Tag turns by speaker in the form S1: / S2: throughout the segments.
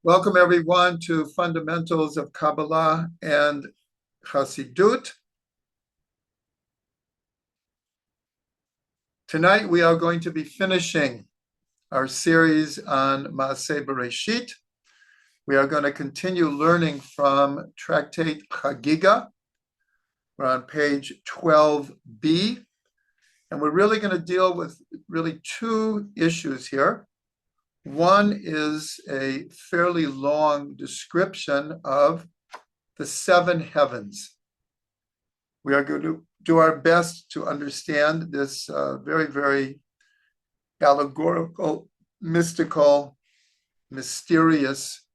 S1: Welcome everyone to Fundamentals of Kabbalah and Chassidut. Tonight we are going to be finishing our series on Ma'aseh Bereishit. We are going to continue learning from tractate Chagigah. We're on page 12b, and we're really going to deal with two issues here. One is a fairly long description of the seven heavens. We are going to do our best to understand this very, very allegorical, mystical, mysterious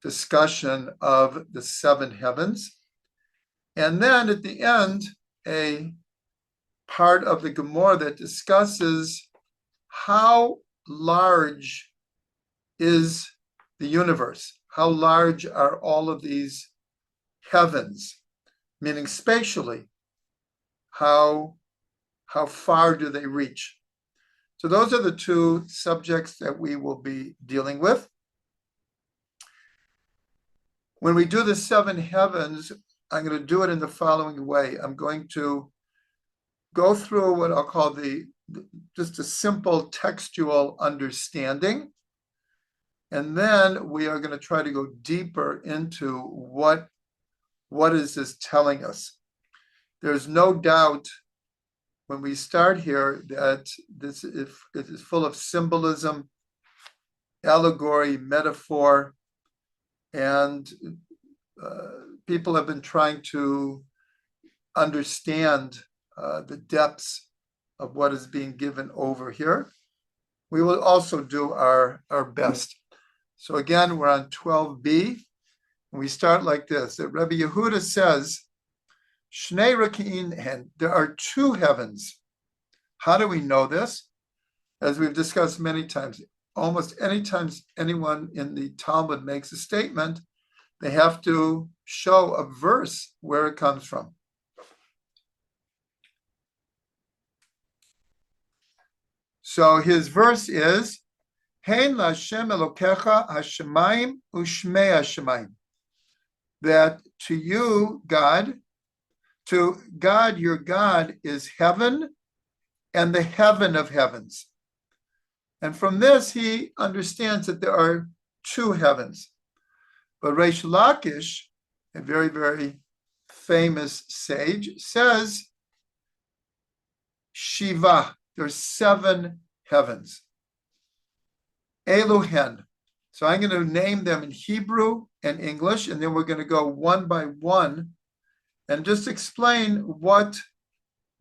S1: discussion of the seven heavens. And then at the end, a part of the Gemara that discusses how large is the universe. How large are all of these heavens? Meaning spatially, how far do they reach? So those are the two subjects that we will be dealing with. When we do the seven heavens, I'm going to do it in the following way. I'm going to go through what I'll call just a simple textual understanding. And then we are going to try to go deeper into what is this telling us. There's no doubt when we start here that it is full of symbolism, allegory, metaphor, and people have been trying to understand the depths of what is being given over here. We will also do our best. So again, we're on 12b, and we start like this. That Rabbi Yehuda says, Shnei Rakiin, and there are two heavens. How do we know this? As we've discussed many times, almost any time anyone in the Talmud makes a statement, they have to show a verse where it comes from. So his verse is, Hein LaHashem Elokecha Hashemayim Ushmei Hashemayim. That to you, God, your God is heaven and the heaven of heavens. And from this, he understands that there are two heavens. But Reish Lakish, a very, very famous sage, says, Shiva, there's seven heavens. Elohen. So I'm going to name them in Hebrew and English, and then we're going to go one by one and just explain what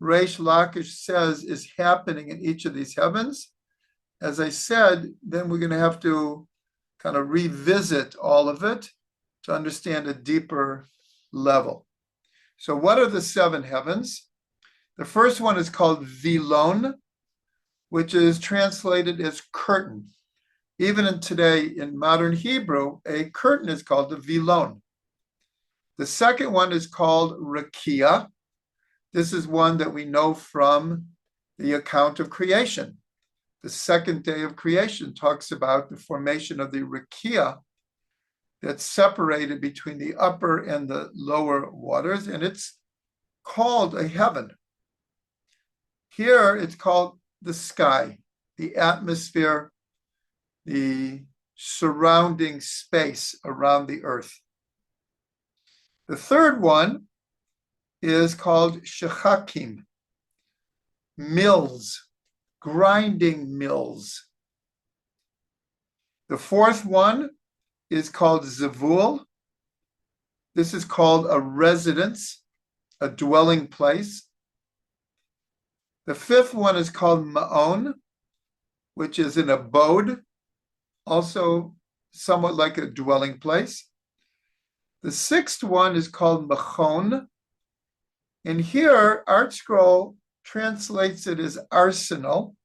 S1: Reish Lakish says is happening in each of these heavens. As I said, then we're going to have to kind of revisit all of it to understand a deeper level. So what are the seven heavens? The first one is called Vilon, which is translated as curtain. Even today, in modern Hebrew, a curtain is called the Vilon. The second one is called Rakia. This is one that we know from the account of creation. The second day of creation talks about the formation of the Rakia that's separated between the upper and the lower waters, and it's called a heaven. Here, it's called the sky, the atmosphere, the surrounding space around the earth. The third one is called Shechakim, mills, grinding mills. The fourth one is called Zevul. This is called a residence, a dwelling place. The fifth one is called Maon, which is an abode, also somewhat like a dwelling place. The sixth one is called Machon, and here ArtScroll translates it as arsenal.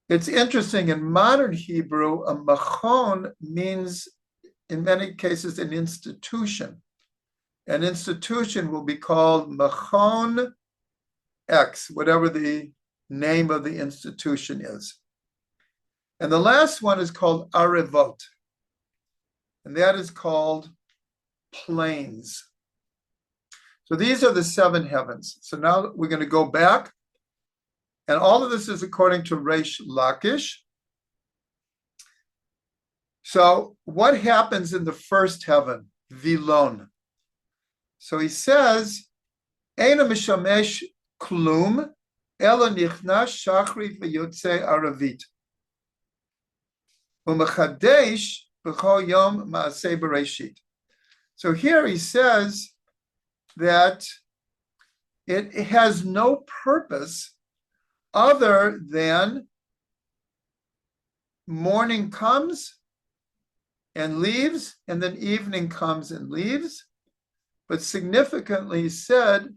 S1: It's interesting, in modern Hebrew, a Machon means, in many cases, an institution. An institution will be called Machon X, whatever the name of the institution is. And the last one is called Aravot. and that is called planes. So these are the seven heavens. So now we're going to go back, and all of this is according to Reish Lakish. So what happens in the first heaven? Vilon. So he says, Eina mishamesh klum, ela nichnas shachri v'yotze aravit. U'mechadesh b'chol yom Ma'aseh Bereishit. So here he says that it has no purpose other than morning comes and leaves, and then evening comes and leaves. But significantly he said,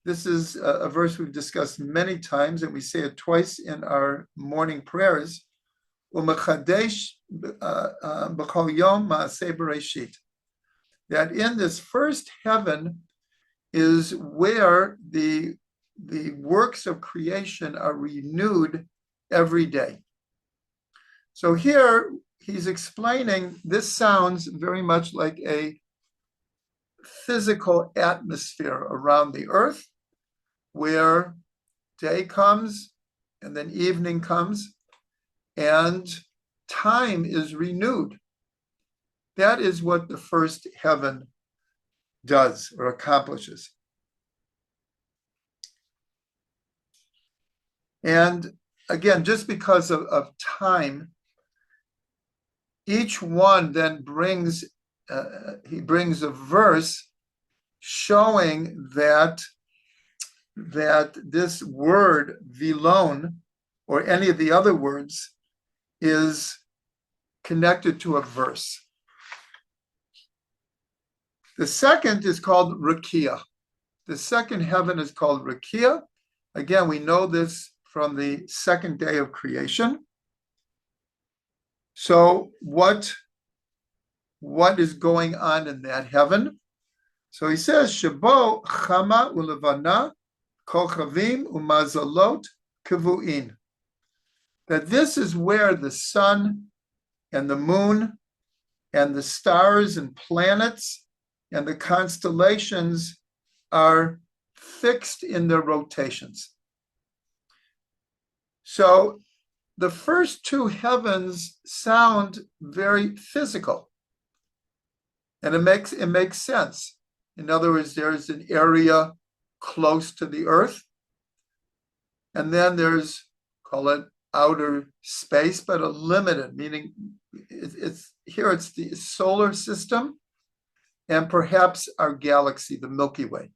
S1: this is a verse we've discussed many times, and we say it twice in our morning prayers, U'mechadesh b'chol yom Ma'aseh Bereishit. That in this first heaven is where the works of creation are renewed every day. So here he's explaining, this sounds very much like a physical atmosphere around the earth, where day comes and then evening comes and time is renewed. That is what the first heaven does or accomplishes. And again, just because of time, each one then brings a verse showing that this word Vilon, or any of the other words, is connected to a verse. The second is called Rakia. The second heaven is called Rakia. Again, we know this from the second day of creation. So what is going on in that heaven? So he says, Shabo chama ulevana kochavim umazalot kavuin. That this is where the sun and the moon and the stars and planets and the constellations are fixed in their rotations. So the first two heavens sound very physical, and it makes sense. In other words, there's an area close to the earth, and then there's, call it outer space, but a limited, meaning it's the solar system and perhaps our galaxy, the Milky Way.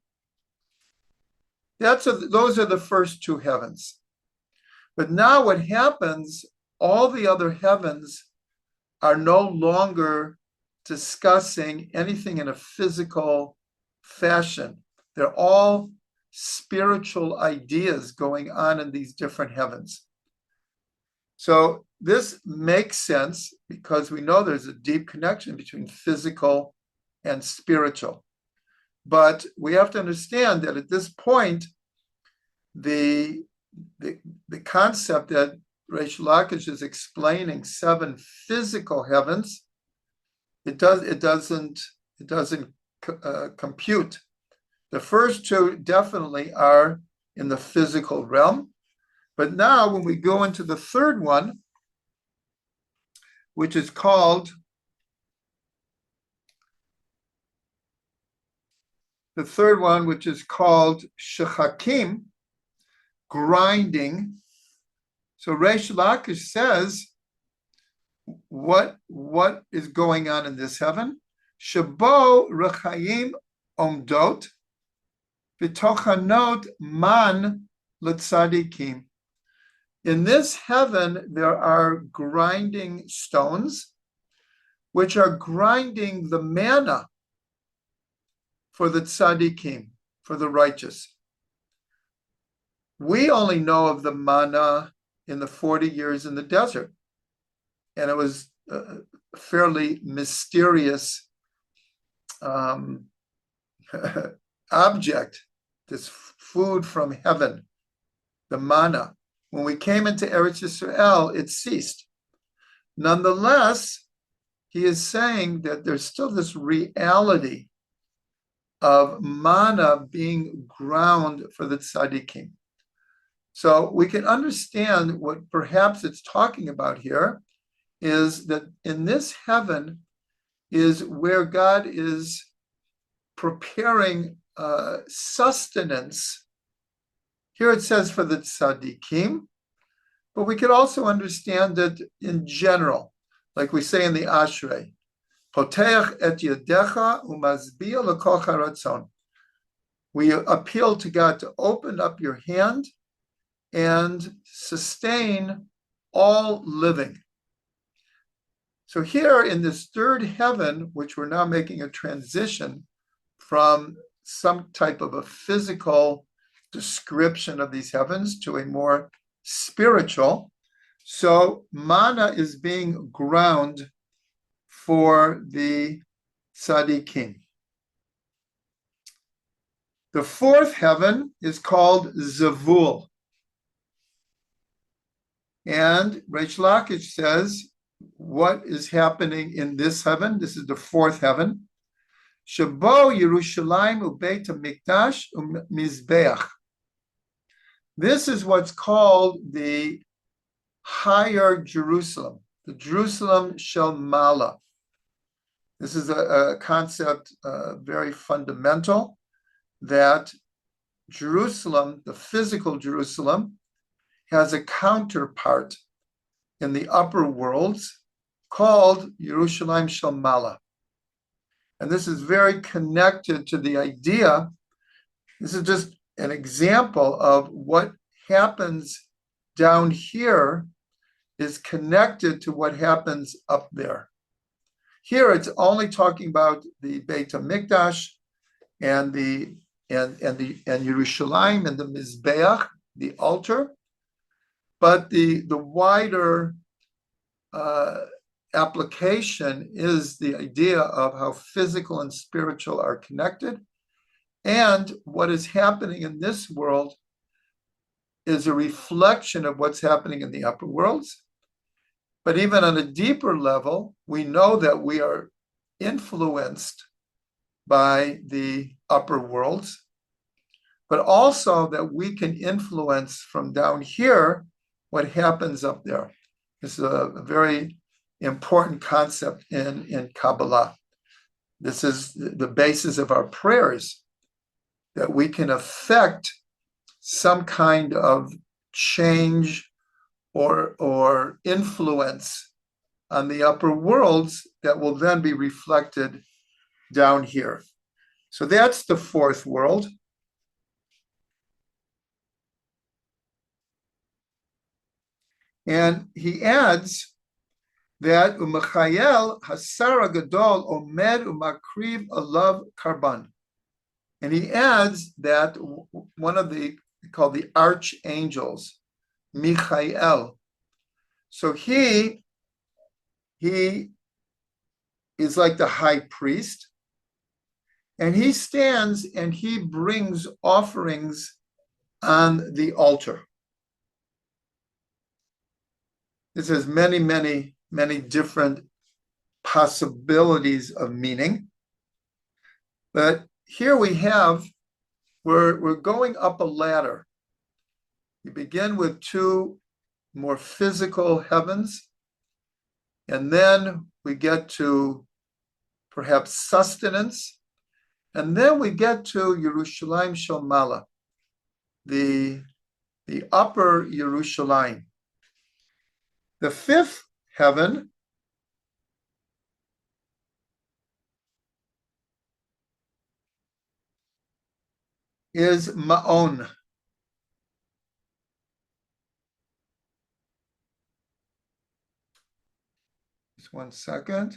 S1: Those are the first two heavens. But now what happens, all the other heavens are no longer discussing anything in a physical fashion. They're all spiritual ideas going on in these different heavens. So this makes sense because we know there's a deep connection between physical and spiritual. But we have to understand that at this point, the concept that Reish Lakish is explaining, seven physical heavens, it doesn't compute. The first two definitely are in the physical realm, but now when we go into the third one, which is called Shechakim, grinding. So Reish Lakish says, what is going on in this heaven? Shabo rechayim omdot v'tochanot man l'tzadikim. In this heaven, there are grinding stones, which are grinding the manna for the tzadikim, for the righteous. We only know of the manna in the 40 years in the desert, and it was a fairly mysterious object, this food from heaven, the manna. When we came into Eretz Yisrael, it ceased. Nonetheless, he is saying that there's still this reality of manna being ground for the tzaddikim. So we can understand what perhaps it's talking about here is that in this heaven is where God is preparing sustenance. Here it says for the tzaddikim, but we could also understand it in general, like we say in the Ashrei, Poteach et yadecha umazbiya lekol haratzon. We appeal to God to open up your hand and sustain all living. So here in this third heaven, which we're now making a transition from some type of a physical description of these heavens to a more spiritual. So manna is being ground for the tzaddikim. The fourth heaven is called Zevul. And Reish Lakish says, what is happening in this heaven? This is the fourth heaven. Shabo Yerushalayim uBeit HaMikdash uMizbeach. This is what's called the higher Jerusalem, the Jerusalem Shel Mala. This is a concept very fundamental, that Jerusalem, the physical Jerusalem, has a counterpart in the upper worlds called Yerushalayim Shel Mala. And this is very connected to the idea. This is just an example of what happens down here is connected to what happens up there. Here it's only talking about the Beit HaMikdash and Yerushalayim and the Mizbeach, the altar, but the wider application is the idea of how physical and spiritual are connected, and what is happening in this world is a reflection of what's happening in the upper worlds. But even on a deeper level, we know that we are influenced by the upper worlds, but also that we can influence from down here what happens up there. This is a very important concept in Kabbalah. This is the basis of our prayers, that we can affect some kind of change or influence on the upper worlds that will then be reflected down here. So that's the fourth world. And he adds that Umachayel Hasara Gadol Omed Umakriv Alav Karban. And he adds that one of the called the archangels, Michael. So he is like the high priest, and he stands and he brings offerings on the altar. This has many, many, many different possibilities of meaning. But here we have, we're going up a ladder. We begin with two more physical heavens, and then we get to perhaps sustenance, and then we get to Yerushalayim Shel Mala, the upper Yerushalayim. The fifth heaven is Maon. Just 1 second.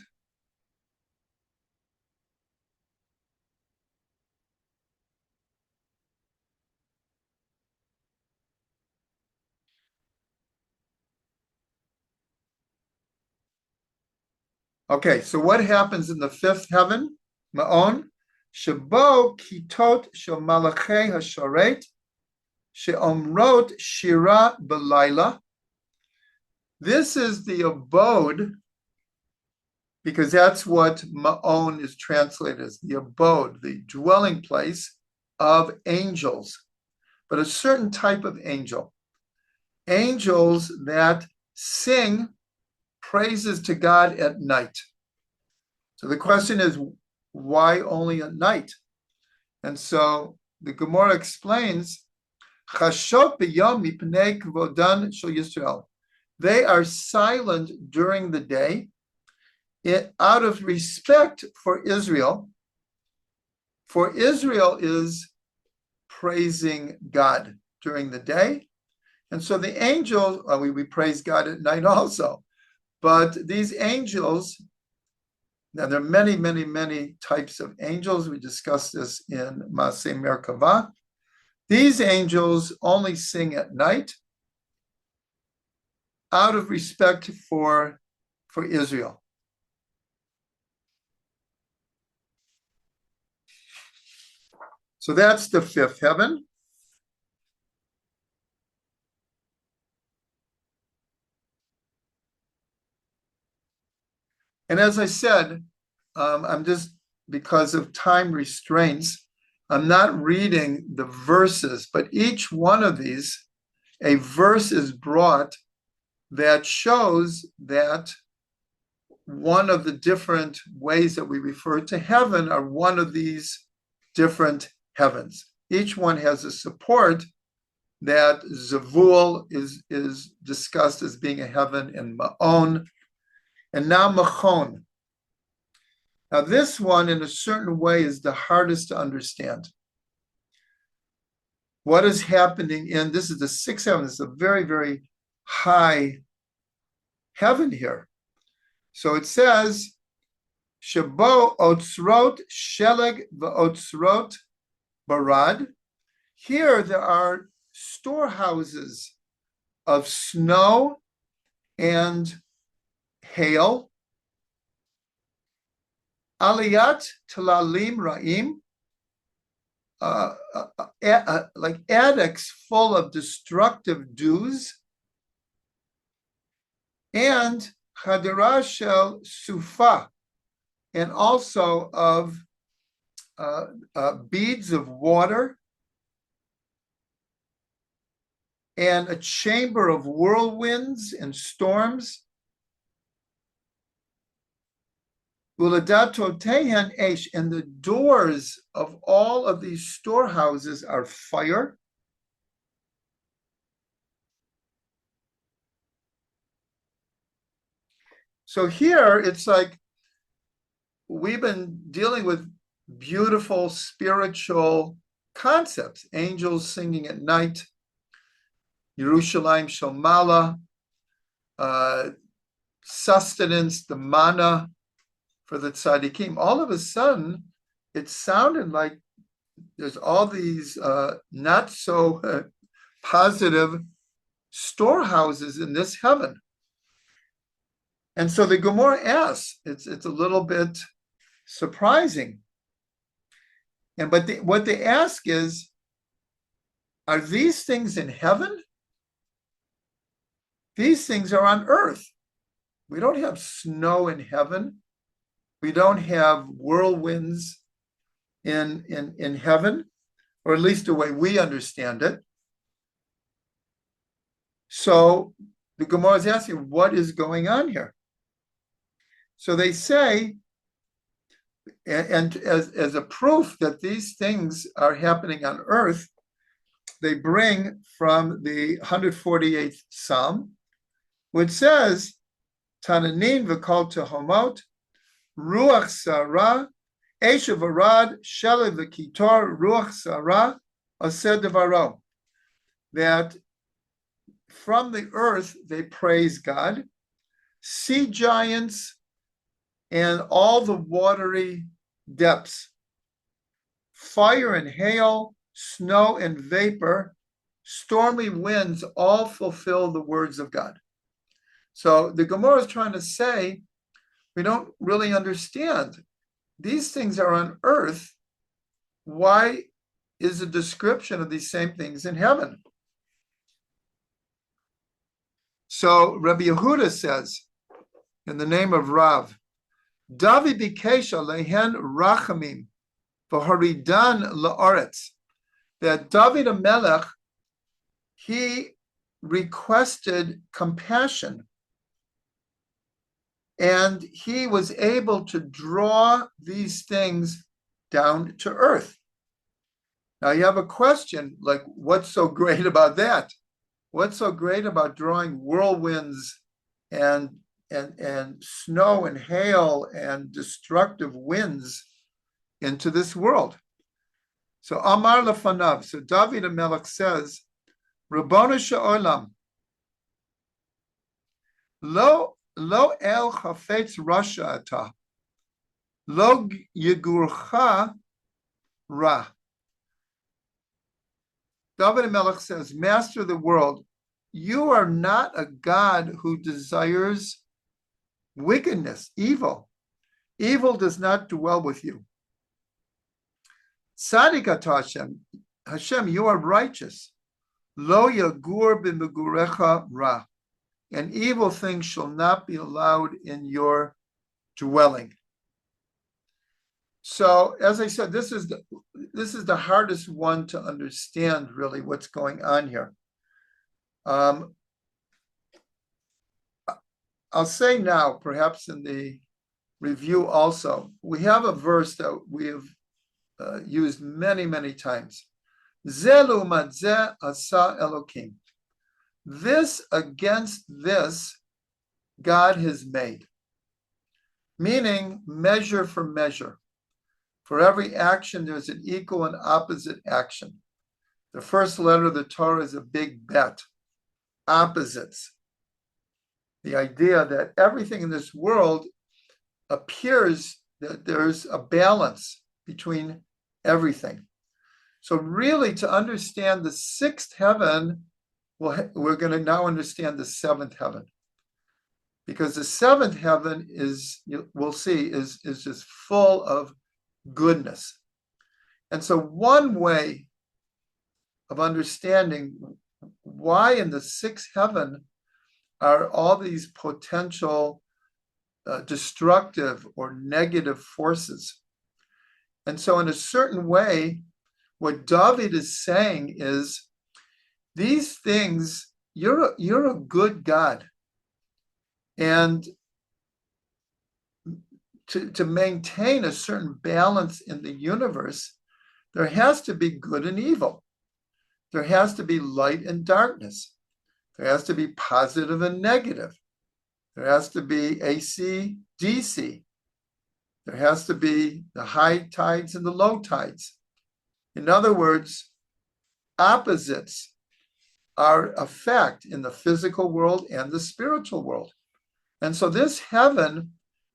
S1: Okay, so what happens in the fifth heaven, Maon? Shabo kitot shel malachei hasharet sheomrot shira belayla. This is the abode because that's what Maon is translated as, the abode, the dwelling place of angels, but a certain type of angel. Angels that sing praises to God at night. So the question is, why only at night? And so the Gemara explains, Chashot b'yom mipnei kvodan shel Yisrael. They are silent during the day out of respect for Israel. For Israel is praising God during the day. And so the angels, we praise God at night also. But these angels, now there are many, many, many types of angels. We discussed this in Ma'aseh Merkavah. These angels only sing at night out of respect for Israel. So that's the fifth heaven. And as I said, I'm just, because of time restraints, I'm not reading the verses, but each one of these, a verse is brought that shows that one of the different ways that we refer to heaven are one of these different heavens. Each one has a support that Zevul is discussed as being a heaven in Maon, and now Machon. Now this one, in a certain way, is the hardest to understand. What is happening this is the sixth heaven. It's a very, very high heaven here. So it says, Shabo otzrot sheleg v'otzrot barad. Here there are storehouses of snow and hail. Aliyat talalim ra'im, like attics full of destructive dews, and chadira shel sufa, and also of beads of water, and a chamber of whirlwinds and storms. And the doors of all of these storehouses are fire. So here it's like we've been dealing with beautiful spiritual concepts, angels singing at night, Yerushalayim Shomala, sustenance, the manna for the tzaddikim. All of a sudden, it sounded like there's all these not so positive storehouses in this heaven. And so the Gemara asks, it's a little bit surprising. But what they ask is, are these things in heaven? These things are on earth. We don't have snow in heaven. We don't have whirlwinds in heaven, or at least the way we understand it. So the Gemara is asking, what is going on here? So they say, and as a proof that these things are happening on earth, they bring from the 148th Psalm, which says, Tananin v'kol tehomot, Ruach Sarah, Eshav Arad, Shelev v'kitor, Ruach Sarah, Aseh Devaro. That from the earth they praise God, sea giants and all the watery depths, fire and hail, snow and vapor, stormy winds, all fulfill the words of God. So the Gemara is trying to say, we don't really understand. These things are on earth. Why is a description of these same things in heaven? So Rabbi Yehuda says, in the name of Rav, David bikesha lehen rachamim v'haridan la'aretz. That David HaMelech, he requested compassion, and he was able to draw these things down to earth. Now you have a question, like, what's so great about that? What's so great about drawing whirlwinds and snow and hail and destructive winds into this world? So Amar Lefanav, so David HaMelech says, Rabbanu Sha'olam, Lo el chafetz rasha ata, lo yigurcha ra. David HaMelech says, Master of the world, you are not a God who desires wickedness, evil. Evil does not dwell with you. Tzadik ata Hashem, Hashem, you are righteous. Lo yagur b'megurecha ra. And evil things shall not be allowed in your dwelling. So, as I said, this is the hardest one to understand, really, what's going on here. I'll say now, perhaps in the review also, we have a verse that we have used many, many times. Zelu madzeh asa Elokim. This against this, God has made. Meaning, measure for measure. For every action, there's an equal and opposite action. The first letter of the Torah is a big bet. Opposites. The idea that everything in this world appears that there's a balance between everything. So really, to understand the sixth heaven, we're going to now understand the seventh heaven. Because the seventh heaven is, we'll see, is just full of goodness. And so one way of understanding why in the sixth heaven are all these potential destructive or negative forces. And so in a certain way, what David is saying is, these things, you're a good God. And to maintain a certain balance in the universe, there has to be good and evil. There has to be light and darkness. There has to be positive and negative. There has to be AC, DC. There has to be the high tides and the low tides. In other words, opposites are a fact in the physical world and the spiritual world. And so this heaven,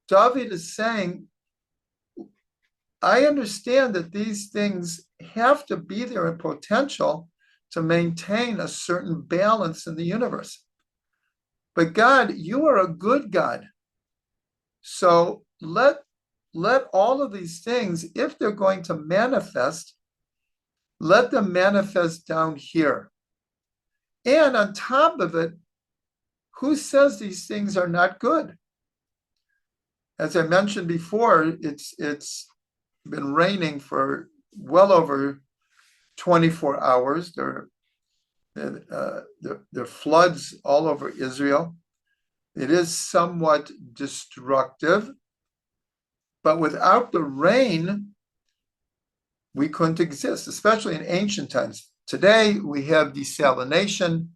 S1: David is saying, I understand that these things have to be there in potential to maintain a certain balance in the universe. But God, you are a good God. So let all of these things, if they're going to manifest, let them manifest down here. And on top of it, who says these things are not good? As I mentioned before, it's been raining for well over 24 hours. There are floods all over Israel. It is somewhat destructive, but without the rain, we couldn't exist, especially in ancient times. Today, we have desalination.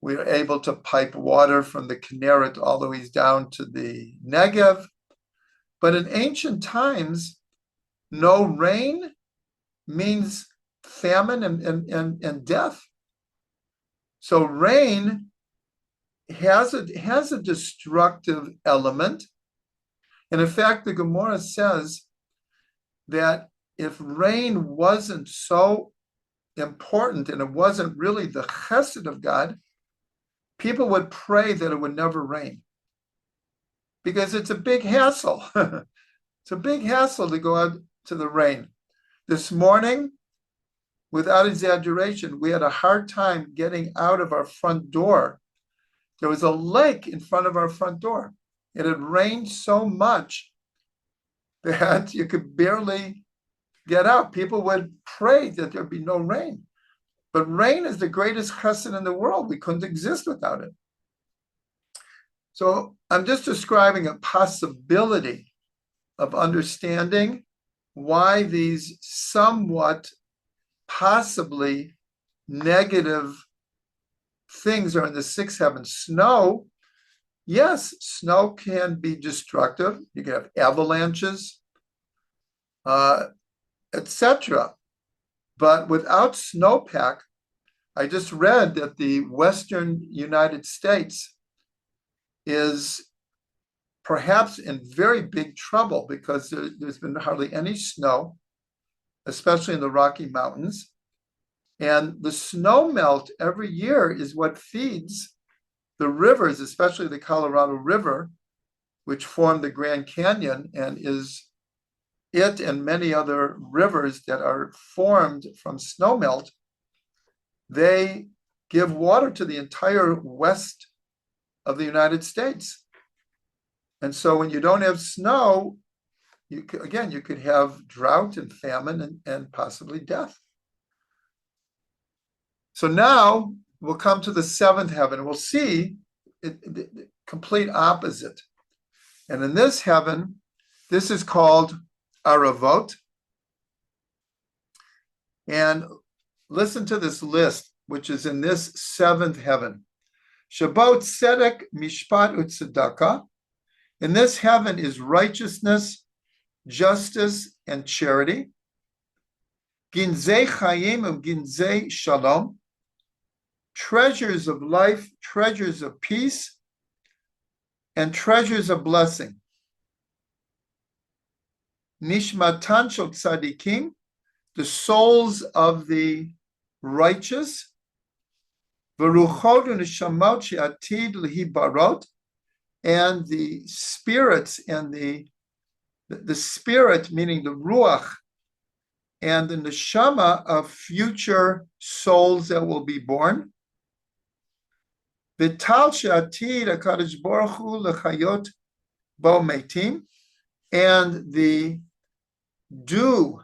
S1: We are able to pipe water from the Kinneret all the way down to the Negev. But in ancient times, no rain means famine and death. So rain has a destructive element. And in fact, the Gemara says that if rain wasn't so important and it wasn't really the chesed of God, people would pray that it would never rain. Because it's a big hassle. It's a big hassle to go out to the rain. This morning, without exaggeration, we had a hard time getting out of our front door. There was a lake in front of our front door. It had rained so much that you could barely get out. People would pray that there'd be no rain. But rain is the greatest chesed in the world. We couldn't exist without it. So I'm just describing a possibility of understanding why these somewhat possibly negative things are in the sixth heaven. Snow, yes, snow can be destructive. You can have avalanches, etc. But without snowpack, I just read that the Western United States is perhaps in very big trouble because there's been hardly any snow, especially in the Rocky Mountains. And the snow melt every year is what feeds the rivers, especially the Colorado River, which formed the Grand Canyon and is it and many other rivers that are formed from snowmelt. They give water to the entire west of the United States. And so when you don't have snow, you could have drought and famine and possibly death. So now we'll come to the seventh heaven. We'll see the complete opposite. And in this heaven, this is called Aravot. And listen to this list, which is in this seventh heaven. Shabot Tzedek Mishpat Utzedakah. In this heaven is righteousness, justice, and charity. Ginzei Chayim Ginzei Shalom. Treasures of life, treasures of peace, and treasures of blessing. Nishmatan Shel Tzadikim, the souls of the righteous. V'ruchot u'neshamot she'atid lehibarot, and the spirits and the spirit, meaning the ruach, and the neshama of future souls that will be born. V'tal she'atid HaKadosh Baruch Hu lechayot bo meitim, and the dew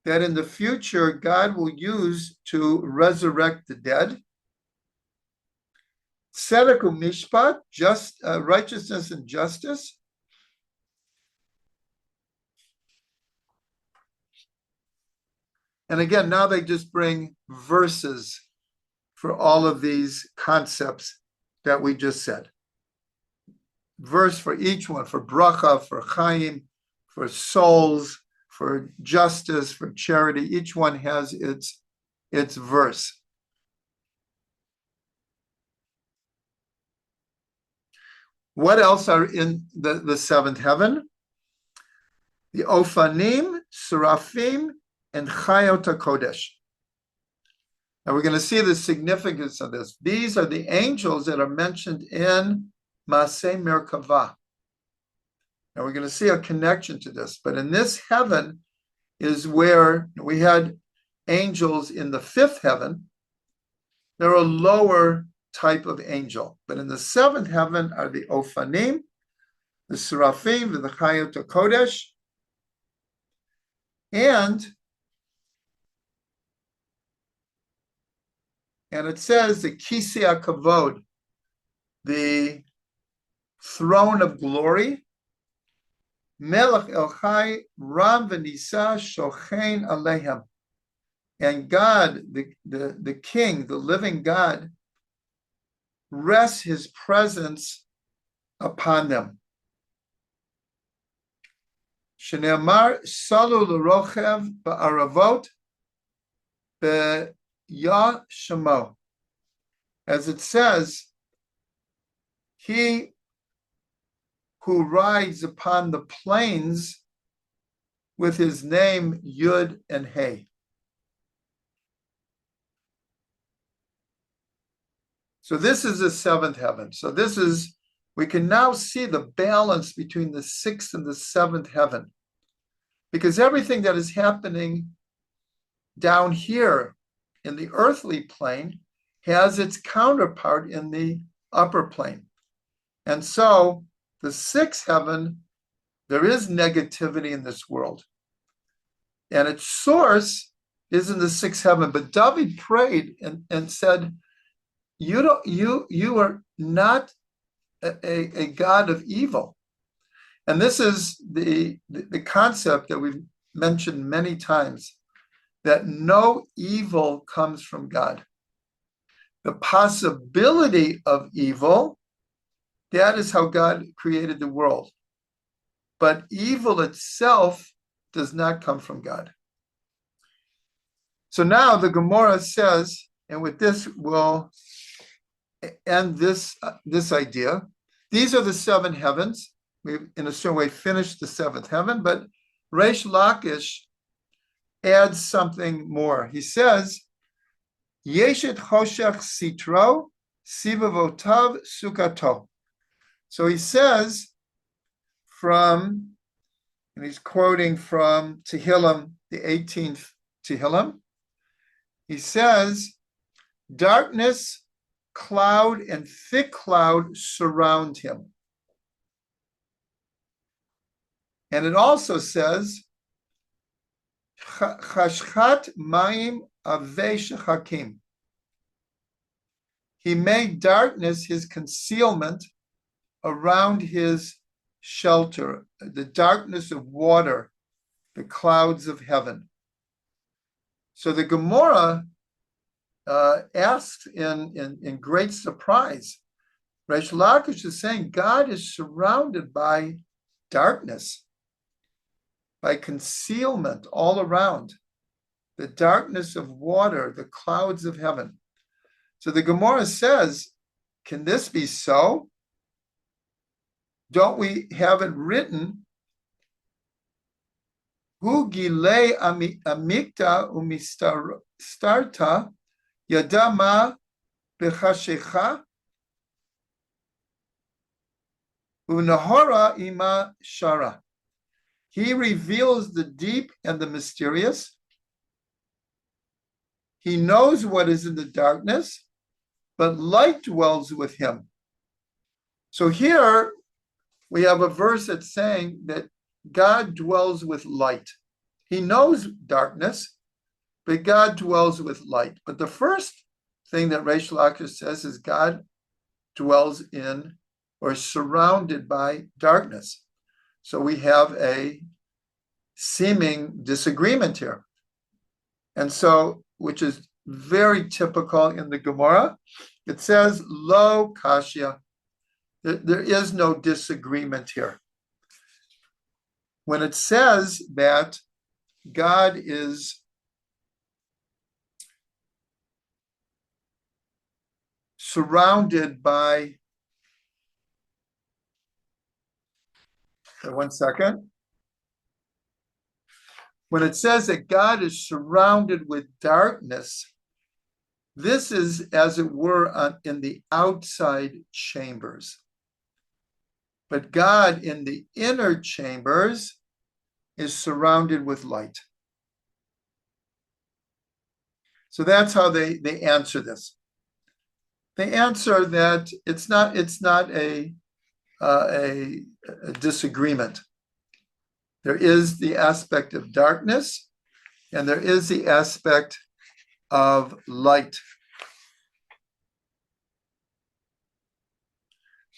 S1: that in the future God will use to resurrect the dead. Tzedek u'mishpat, righteousness and justice. And again, now they just bring verses for all of these concepts that we just said. Verse for each one, for bracha, for chaim, for souls, for justice, for charity. Each one has its verse. What else are in the seventh heaven? The Ofanim, Seraphim, and Chayot HaKodesh. And we're going to see the significance of this. These are the angels that are mentioned in Ma'aseh Merkavah. And we're going to see a connection to this. But in this heaven is where we had angels in the fifth heaven. They're a lower type of angel. But in the seventh heaven are the Ofanim, the Seraphim, the Chayot HaKodesh, and it says the Kisei HaKavod, the throne of glory, Melech El Chai Ram V'Nisa Shochein Alehem, and God, the King, the living God, rests His presence upon them. Shneamar Salu L'Rochev Ba'aravot Be'Yashemo, as it says, He who rides upon the plains with his name Yud and Hey. So this is the seventh heaven. So we can now see the balance between the sixth and the seventh heaven, because everything that is happening down here in the earthly plane has its counterpart in the upper plane. And so the sixth heaven, There is negativity in this world. And its source is in the sixth heaven. But David prayed and said, you are not a God of evil. And this is the concept that we've mentioned many times, that no evil comes from God. The possibility of evil, that is how God created the world. But evil itself does not come from God. So now the Gemara says, and with this we'll end this idea. These are the seven heavens. We've, in a certain way, finished the seventh heaven, but Reish Lakish adds something more. He says, Yeshet Choshech Sitro, Sivavotav Sukato. So he says and he's quoting from Tehillim, the 18th Tehillim, he says, darkness, cloud, and thick cloud surround him. And it also says, Chashchat Maim Ave Shechakim. He made darkness his concealment around his shelter, the darkness of water, the clouds of heaven. So the Gemara asks in great surprise, Reish Lakish is saying God is surrounded by darkness, by concealment all around, the darkness of water, the clouds of heaven. So the Gemara says, can this be so? Don't we have it written, Hu gilei amikta umistarta yadama bechashecha unahora ima shara. He reveals the deep and the mysterious. He knows what is in the darkness, but light dwells with him. So here we have a verse that's saying that God dwells with light. He knows darkness, but God dwells with light. But the first thing that Reish Lakish says is God dwells in or surrounded by darkness. So we have a seeming disagreement here. And so, which is very typical in the Gemara, it says, Lo Kashya. There is no disagreement here. When it says that God is surrounded by, one second. When it says that God is surrounded with darkness, this is, as it were, in the outside chambers. But God in the inner chambers is surrounded with light. So that's how they answer this. They answer that it's not a disagreement. There is the aspect of darkness, and there is the aspect of light.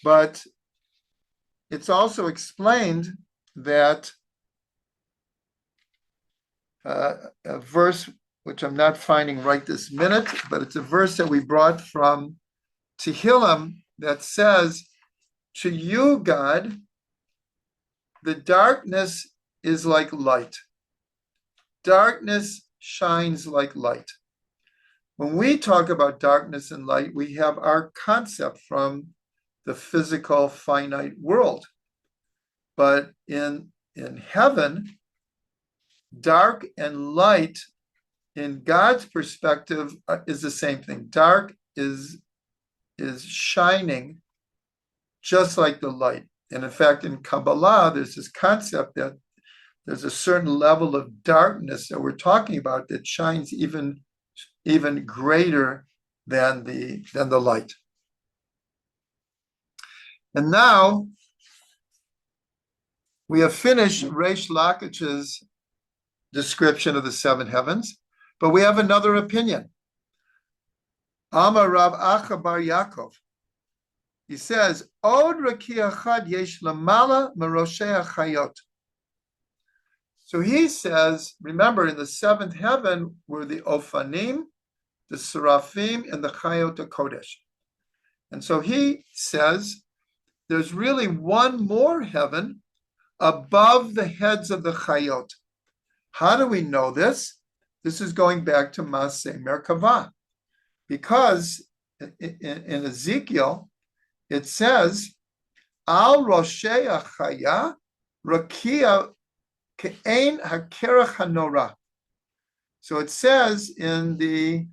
S1: But it's also explained that a verse, which I'm not finding right this minute, but it's a verse that we brought from Tehillim that says, to you, God, the darkness is like light. Darkness shines like light. When we talk about darkness and light, we have our concept from the physical finite world. But in heaven, dark and light, in God's perspective, is the same thing. Dark is shining just like the light. And in fact, in Kabbalah, there's this concept that there's a certain level of darkness that we're talking about that shines even greater than the light. And now, We have finished Reish Lakish's description of the seven heavens, but we have another opinion. Amar Rav Acha bar Yaakov. He says, Od Rakia Chad Yesh Lamala Meroshei HaChayot. So he says, remember, in the seventh heaven were the Ofanim, the Seraphim, and the Chayot HaKodesh. And so he says, there's really one more heaven above the heads of the Chayot. How do we know this? This is going back to Ma'aseh Merkavah. Because in Ezekiel, it says, Al Roshei HaChaya Rakia Ke'ein HaKerach HaNorah. So it says in the,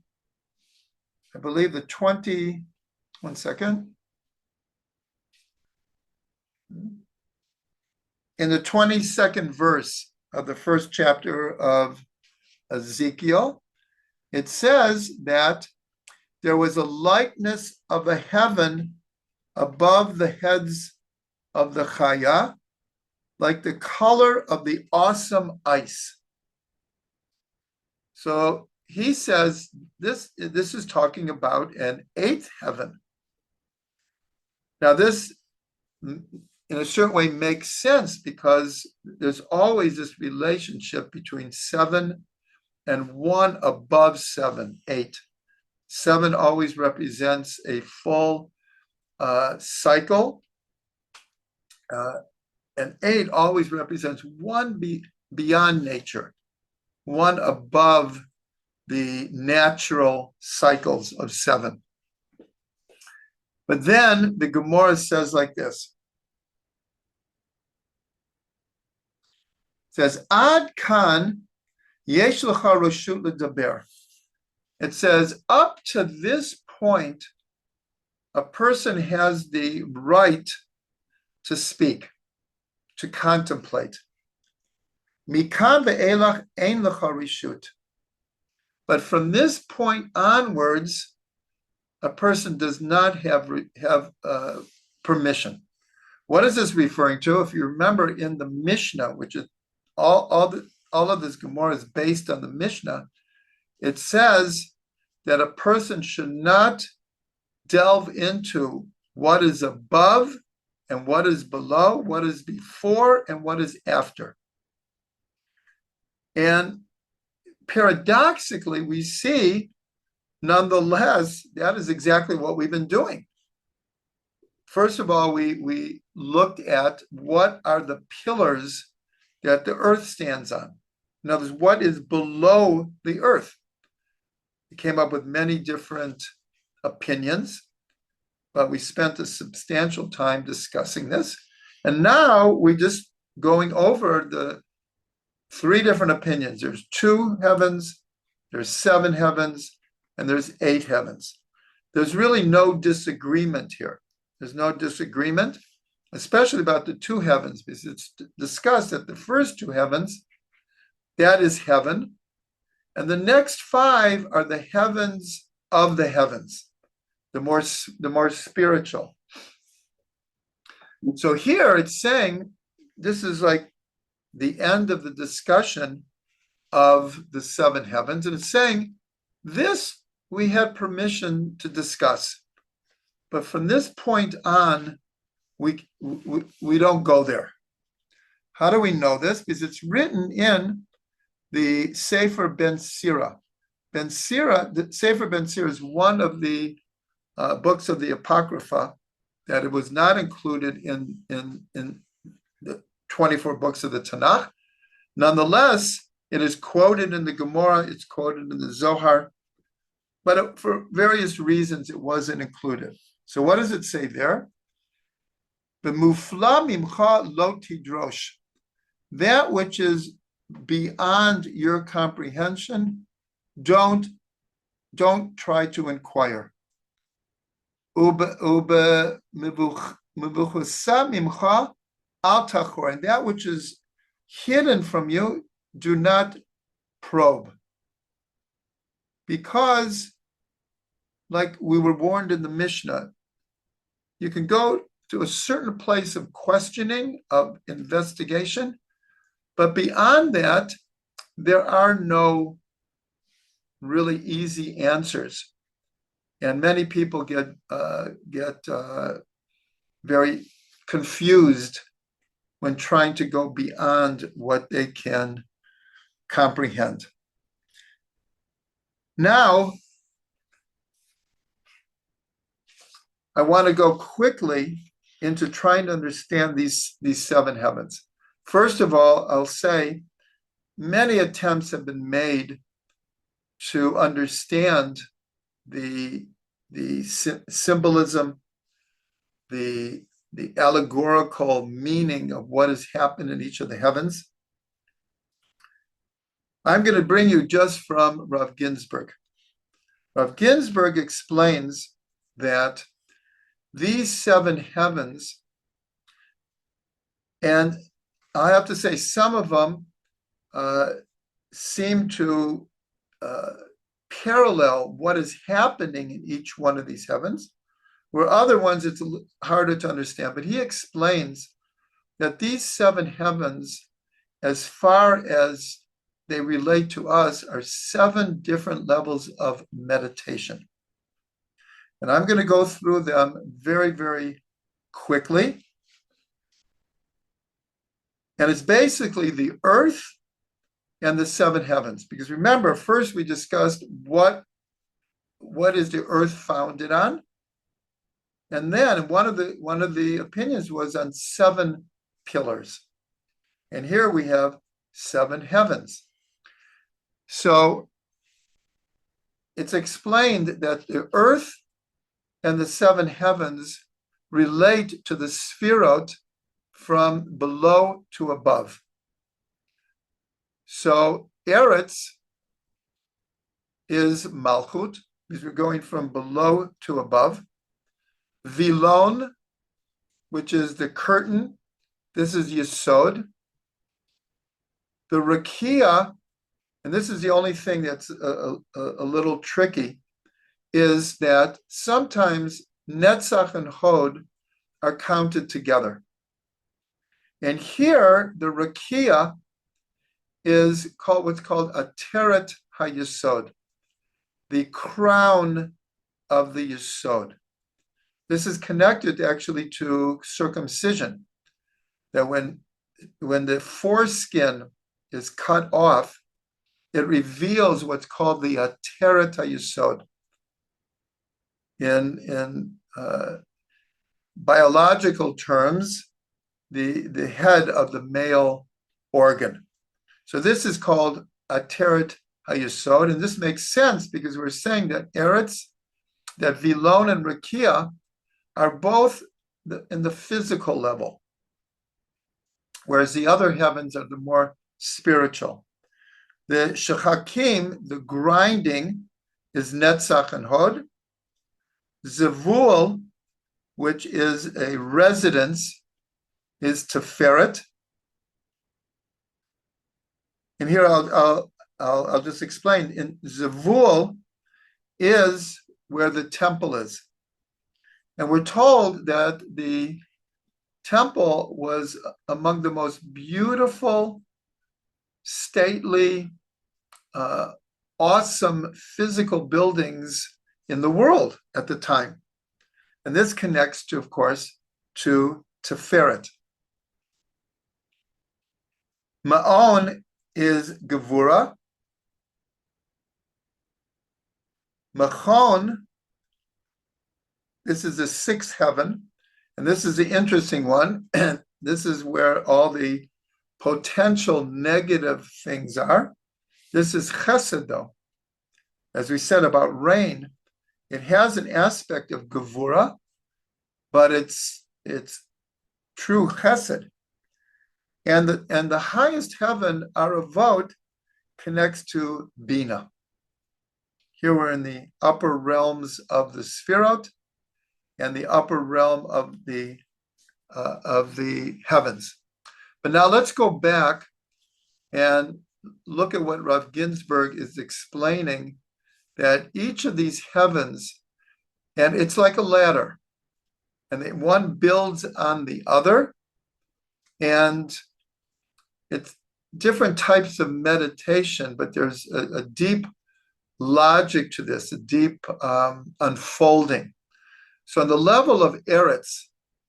S1: I believe the 20, one second. In the 22nd verse of the first chapter of Ezekiel, it says that there was a likeness of a heaven above the heads of the Chaya, like the color of the awesome ice. So he says this is talking about an eighth heaven. Now this, in a certain way, makes sense because there's always this relationship between 7 and 1 above 7, 8. 7 always represents a full cycle, and 8 always represents one beyond nature, one above the natural cycles of 7. But then the Gemara says like this. It says, Ad kan yesh lecha reshut ledaber. It says, up to this point, a person has the right to speak, to contemplate. Mikan ve'elach ein lecha reshut. But from this point onwards, a person does not have permission. What is this referring to? If you remember in the Mishnah, which is all of this Gemara is based on the Mishnah, it says that a person should not delve into what is above and what is below, what is before and what is after. And paradoxically, we see, nonetheless, that is exactly what we've been doing. First of all, we looked at what are the pillars that the earth stands on. In other words, what is below the earth? We came up with many different opinions, but we spent a substantial time discussing this. And now we're just going over the 3 different opinions. There's 2 heavens, there's 7 heavens, and there's 8 heavens. There's really no disagreement here. There's no disagreement, especially about the 2 heavens, because it's discussed that the first 2 heavens, that is heaven, and the next 5 are the heavens of the heavens, the more spiritual. So here it's saying, this is like the end of the discussion of the 7 heavens, and it's saying, this we had permission to discuss, but from this point on, we don't go there. How do we know this? Because it's written in the Sefer Ben Sira. The Sefer Ben Sira is one of the books of the Apocrypha that it was not included in the 24 books of the Tanakh. Nonetheless, it is quoted in the Gemara, it's quoted in the Zohar, but for various reasons it wasn't included. So what does it say there? B'mufla mimcha lo tidrosh. That which is beyond your comprehension, don't try to inquire. And that which is hidden from you, do not probe. Because, like we were warned in the Mishnah, you can go to a certain place of questioning, of investigation. But beyond that, there are no really easy answers. And many people get very confused when trying to go beyond what they can comprehend. Now, I want to go quickly into trying to understand these seven heavens. First of all, I'll say many attempts have been made to understand the symbolism, the allegorical meaning of what has happened in each of the heavens. I'm going to bring you just from Rav Ginsburg. Rav Ginsburg explains that these seven heavens, and I have to say some of them seem to parallel what is happening in each one of these heavens, where other ones it's harder to understand. But he explains that these seven heavens, as far as they relate to us, are seven different levels of meditation. And I'm going to go through them very, very quickly. And it's basically the earth and the seven heavens. Because remember, first we discussed what is the earth founded on. And then one of the opinions was on seven pillars. And here we have seven heavens. So it's explained that the earth and the seven heavens relate to the Sfirot from below to above. So Eretz is Malchut, because we're going from below to above. Vilon, which is the curtain, this is Yesod. The Rakia, and this is the only thing that's a little tricky, is that sometimes Netzach and Hod are counted together. And here, the Rakia is called what's called Ateret HaYesod, the crown of the Yesod. This is connected actually to circumcision, that when the foreskin is cut off, it reveals what's called the Ateret HaYesod. In biological terms, the head of the male organ. So this is called Ateret HaYesod, and this makes sense because we're saying that Eretz, that Vilon and Rakia are both in the physical level, whereas the other heavens are the more spiritual. The Shechakim, the grinding, is Netzach and Hod. Zevul, which is a residence, is Tiferet. And here I'll just explain. In Zevul is where the temple is. And we're told that the temple was among the most beautiful, stately, awesome physical buildings in the world at the time. And this connects to, of course, to Tiferet. Maon is Gevura. Machon, this is the sixth heaven, and this is the interesting one. This is where all the potential negative things are. This is Chesed, though. As we said about rain, it has an aspect of Gevura, but it's true Chesed. And the highest heaven, Aravot, connects to Bina. Here we're in the upper realms of the Sfirot and the upper realm of the heavens. But now let's go back and look at what Rav Ginsburg is explaining, that each of these heavens, and it's like a ladder, and one builds on the other. And it's different types of meditation, but there's a deep logic to this, a deep unfolding. So on the level of Eretz,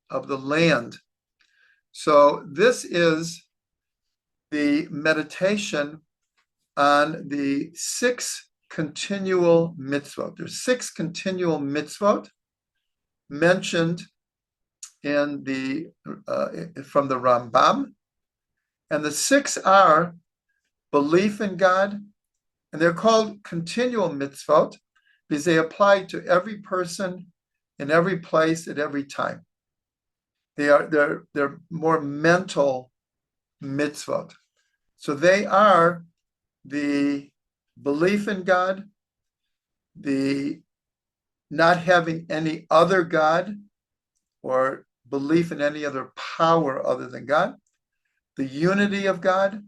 S1: of the land, so this is the meditation on the 6 continual mitzvot. There's 6 continual mitzvot mentioned in the from the Rambam, and the 6 are belief in God, and they're called continual mitzvot because they apply to every person in every place at every time. They're more mental mitzvot. So they are the belief in God, the not having any other God or belief in any other power other than God, the unity of God,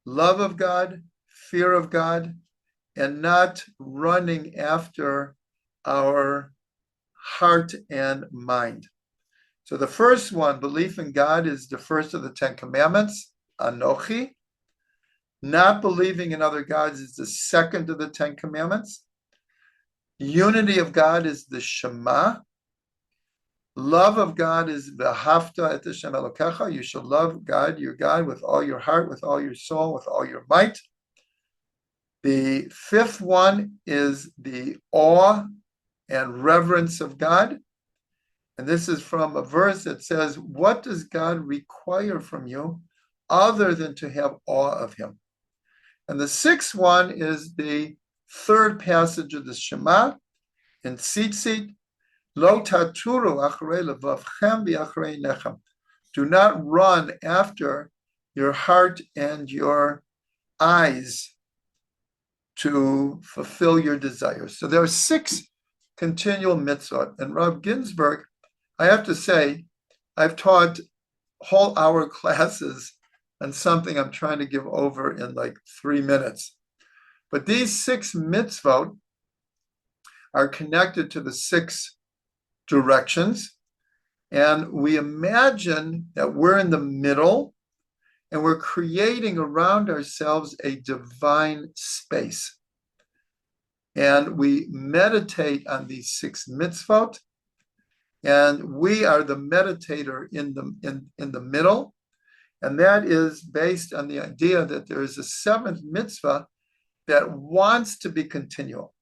S1: love of God, fear of God, and not running after our heart and mind. So the first one, belief in God, is the first of the 10 commandments, Anochi. Not believing in other gods is the second of the 10 commandments. Unity of God is the Shema. Love of God is V'ahavta et Hashem Elokecha. You shall love God, your God, with all your heart, with all your soul, with all your might. The 5th one is the awe and reverence of God. And this is from a verse that says, what does God require from you other than to have awe of him? And the 6th one is the 3rd passage of the Shema in Tzitzit, Lo taturu acharei levavchem v'acharei nechem. Do not run after your heart and your eyes to fulfill your desires. So there are 6 continual mitzvot. And Rav Ginsburg, I have to say, I've taught whole hour classes on something I'm trying to give over in like 3 minutes. But these 6 mitzvot are connected to the 6 directions. And we imagine that we're in the middle and we're creating around ourselves a divine space. And we meditate on these 6 mitzvot, and we are the meditator in the middle. And that is based on the idea that there is a 7th mitzvah that wants to be continual.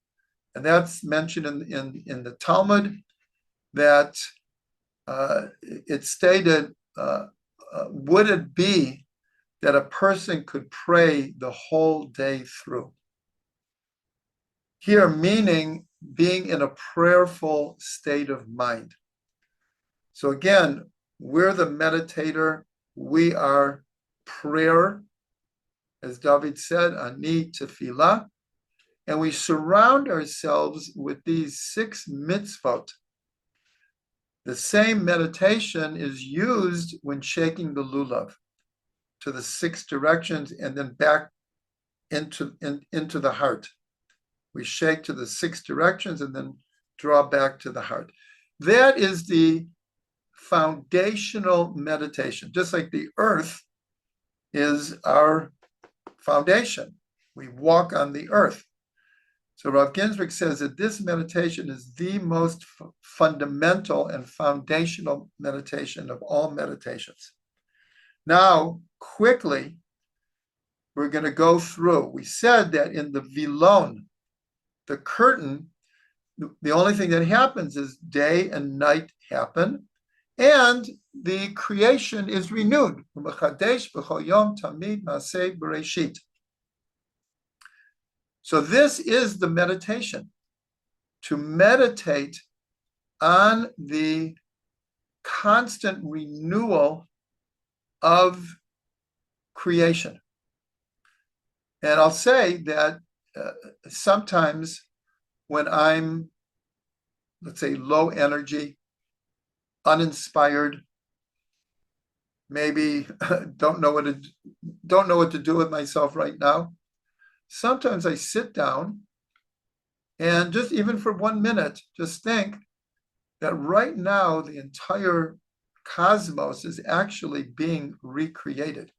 S1: And that's mentioned in the Talmud, that it stated, would it be that a person could pray the whole day through? Here, meaning being in a prayerful state of mind. So again, we're the meditator. We are prayer, as David said, ani tefillah, and we surround ourselves with these 6 mitzvot. The same meditation is used when shaking the lulav to the 6 directions and then back into the heart. We shake to the 6 directions and then draw back to the heart. That is the foundational meditation. Just like the earth is our foundation. We walk on the earth. So Rav Ginsburg says that this meditation is the most fundamental and foundational meditation of all meditations. Now, quickly, we're going to go through. We said that in the Vilon, the curtain, the only thing that happens is day and night happen, and the creation is renewed. Ma'aseh Bereishit. So this is the meditation, to meditate on the constant renewal of creation. And I'll say that sometimes when I'm, let's say, low energy, uninspired, maybe don't know what to do with myself right now, sometimes I sit down and just even for 1 minute, just think that right now the entire cosmos is actually being recreated,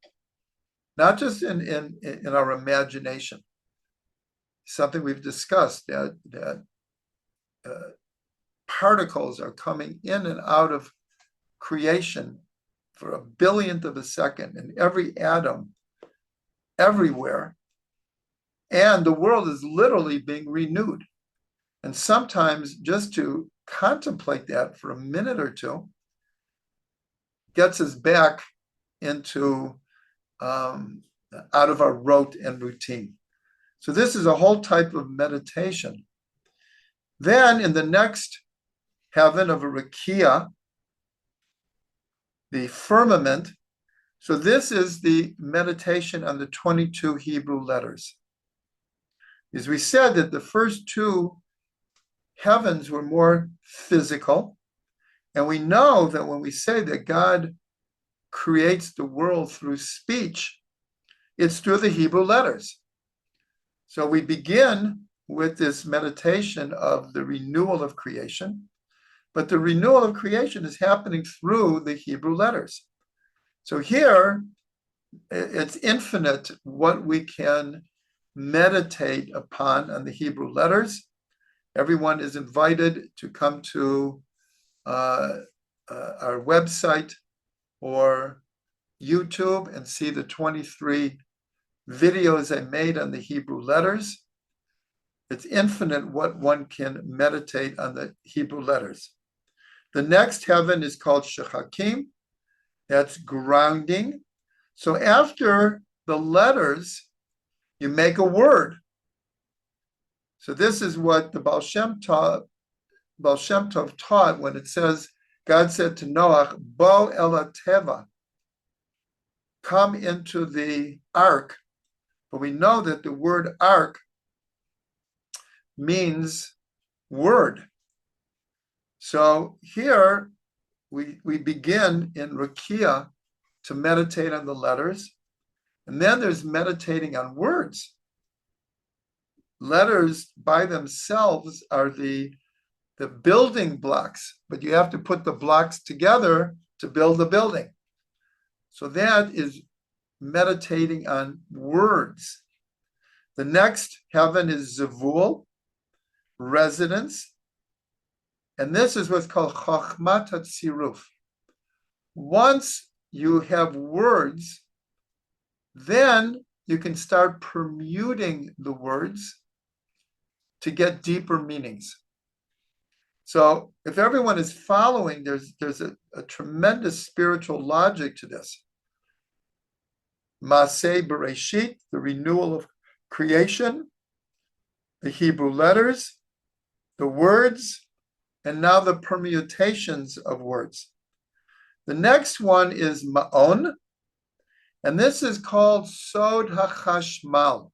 S1: not just in our imagination. Something we've discussed, that particles are coming in and out of creation for a billionth of a second in every atom, everywhere. And the world is literally being renewed. And sometimes just to contemplate that for a minute or two gets us back into out of our rote and routine. So this is a whole type of meditation. Then in the next heaven of a Rakia, the firmament, so this is the meditation on the 22 Hebrew letters. As we said that the first two heavens were more physical, and we know that when we say that God creates the world through speech, it's through the Hebrew letters. So we begin with this meditation of the renewal of creation, but the renewal of creation is happening through the Hebrew letters. So here, it's infinite what we can meditate upon on the Hebrew letters. Everyone is invited to come to our website or YouTube and see the 23 videos I made on the Hebrew letters. It's infinite what one can meditate on the Hebrew letters. The next heaven is called Shechakim. That's grounding. So after the letters, you make a word. So this is what the Baal Shem Tov taught when it says, God said to Noach, Bo el teva, come into the ark. But we know that the word ark means word. So here we begin in Rakia to meditate on the letters, and then there's meditating on words. Letters by themselves are the building blocks, but you have to put the blocks together to build the building. So that is meditating on words. The next heaven is Zevul, residence. And this is what's called Chochmat Hatziruf. Once you have words, then you can start permuting the words to get deeper meanings. So if everyone is following, there's a tremendous spiritual logic to this. Ma'aseh Bereishit, the renewal of creation, the Hebrew letters, the words, and now the permutations of words. The next one is Maon, and this is called Sod HaChashmal.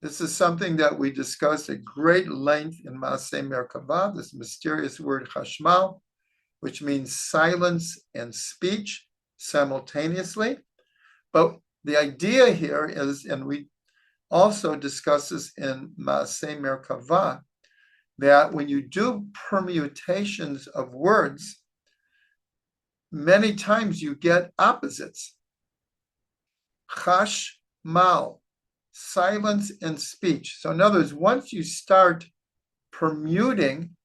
S1: This is something that we discussed at great length in Ma'aseh Merkavah, this mysterious word HaShmal, which means silence and speech simultaneously. But the idea here is, and we also discuss this in Ma'aseh Merkavah, that when you do permutations of words, many times you get opposites. Chashmal, silence and speech. So in other words, once you start permuting,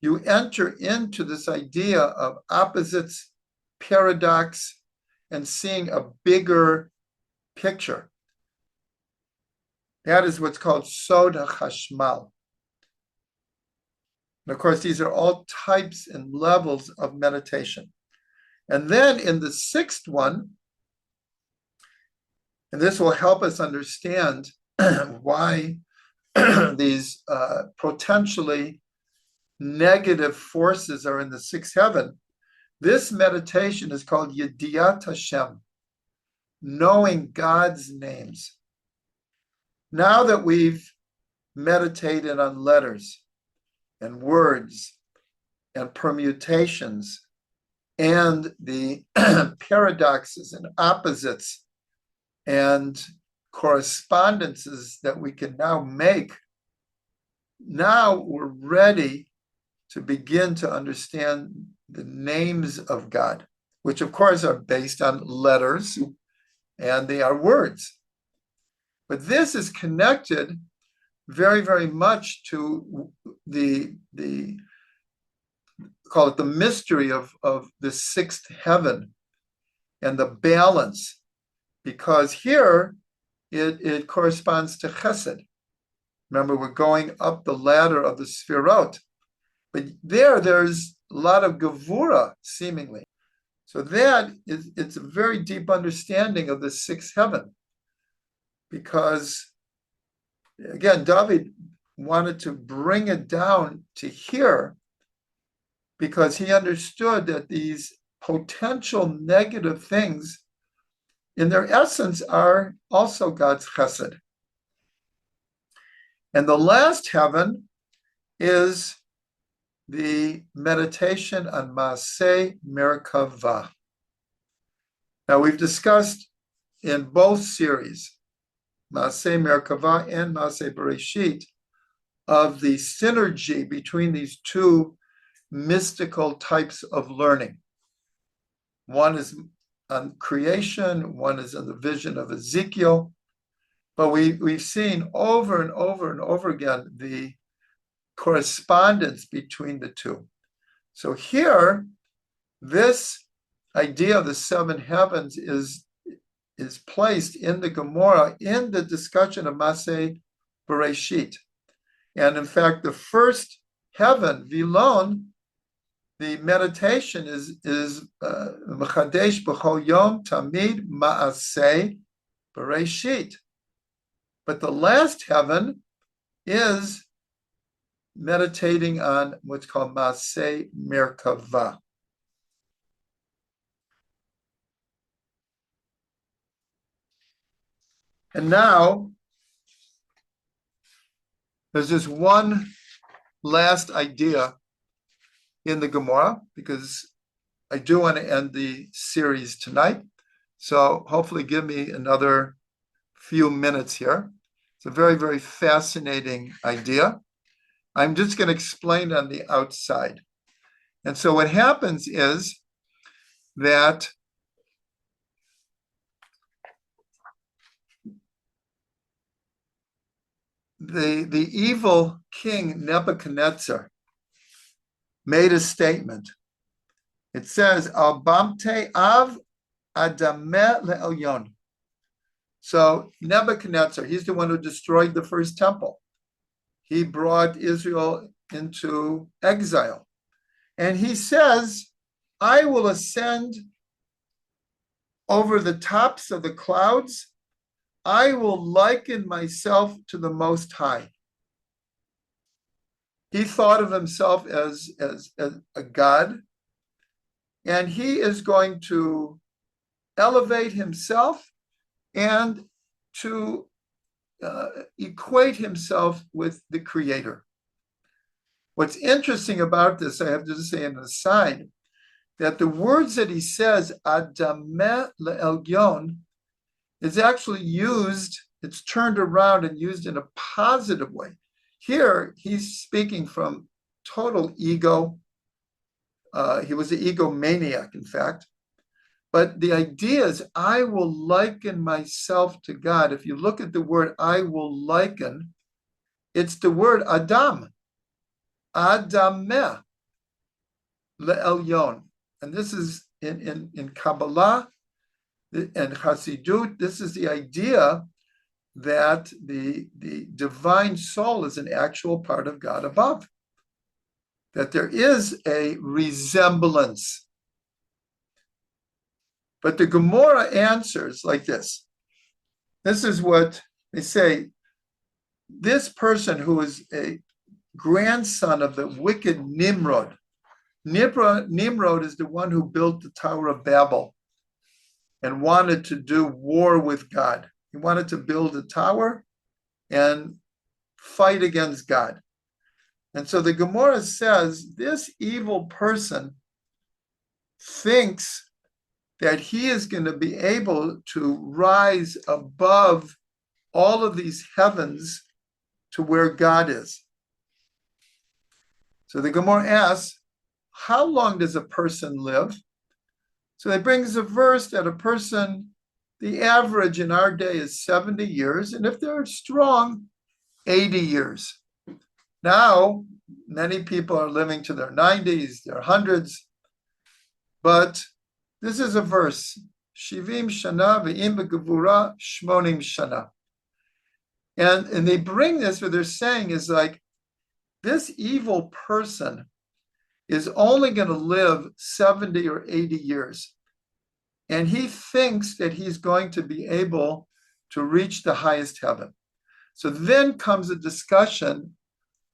S1: you enter into this idea of opposites, paradox, and seeing a bigger picture. That is what's called Sod HaChashmal. And of course, these are all types and levels of meditation. And then in the sixth one, and this will help us understand why these potentially negative forces are in the sixth heaven. This meditation is called Yediat HaShem, knowing God's names. Now that we've meditated on letters and words and permutations and the paradoxes and opposites and correspondences that we can now make, now we're ready to begin to understand the names of God, which of course are based on letters and they are words. But this is connected very, very much to the call it the mystery of the sixth heaven and the balance, because here it corresponds to chesed. Remember, we're going up the ladder of the sfirot, but there's a lot of gevura, seemingly. So it's a very deep understanding of the sixth heaven, because again, David wanted to bring it down to here because he understood that these potential negative things in their essence are also God's chesed. And the last heaven is the meditation on Ma'aseh Merkavah. Now, we've discussed in both series, Ma'aseh Merkavah and Ma'aseh Bereishit, of the synergy between these two mystical types of learning. One is on creation, one is on the vision of Ezekiel, but we've seen over and over and over again the correspondence between the two. So here, this idea of the seven heavens is placed in the Gemara in the discussion of Ma'aseh Bereishit. And in fact, the first heaven, Vilon, the meditation is Mechadesh b'chol yom tamid Ma'aseh Bereishit. But the last heaven is meditating on what's called Ma'aseh Merkavah. And now, there's this one last idea in the Gemara, because I do want to end the series tonight. So hopefully give me another few minutes here. It's a very, very fascinating idea. I'm just going to explain on the outside. And so what happens is that the evil king Nebuchadnezzar made a statement. It says, Al bamte av adameh le'elyon. So Nebuchadnezzar, he's the one who destroyed the first temple. He brought Israel into exile. And he says, I will ascend over the tops of the clouds. I will liken myself to the Most High. He thought of himself as a God, and he is going to elevate himself and to equate himself with the Creator. What's interesting about this, I have to say an aside, that the words that he says, Adameh le'elyon, is actually used, it's turned around and used in a positive way. Here, he's speaking from total ego. He was an egomaniac, in fact. But the idea is, I will liken myself to God. If you look at the word I will liken, it's the word Adam. Adameh le'elyon. And this is in Kabbalah and Chassidut, this is the idea that the divine soul is an actual part of God above. That there is a resemblance. But the Gemara answers like this. This is what they say. This person who is a grandson of the wicked Nimrod. Nimrod is the one who built the Tower of Babel and wanted to do war with God. He wanted to build a tower and fight against God. And so the Gemara says this evil person thinks that he is going to be able to rise above all of these heavens to where God is. So the Gemara asks, how long does a person live? So it brings a verse that a person, the average in our day is 70 years, and if they're strong, 80 years. Now, many people are living to their 90s, their hundreds, but this is a verse, Shivim Shana ve'im begevura shmonim shana. And they bring this, what they're saying is like, this evil person is only going to live 70 or 80 years. And he thinks that he's going to be able to reach the highest heaven. So then comes a discussion,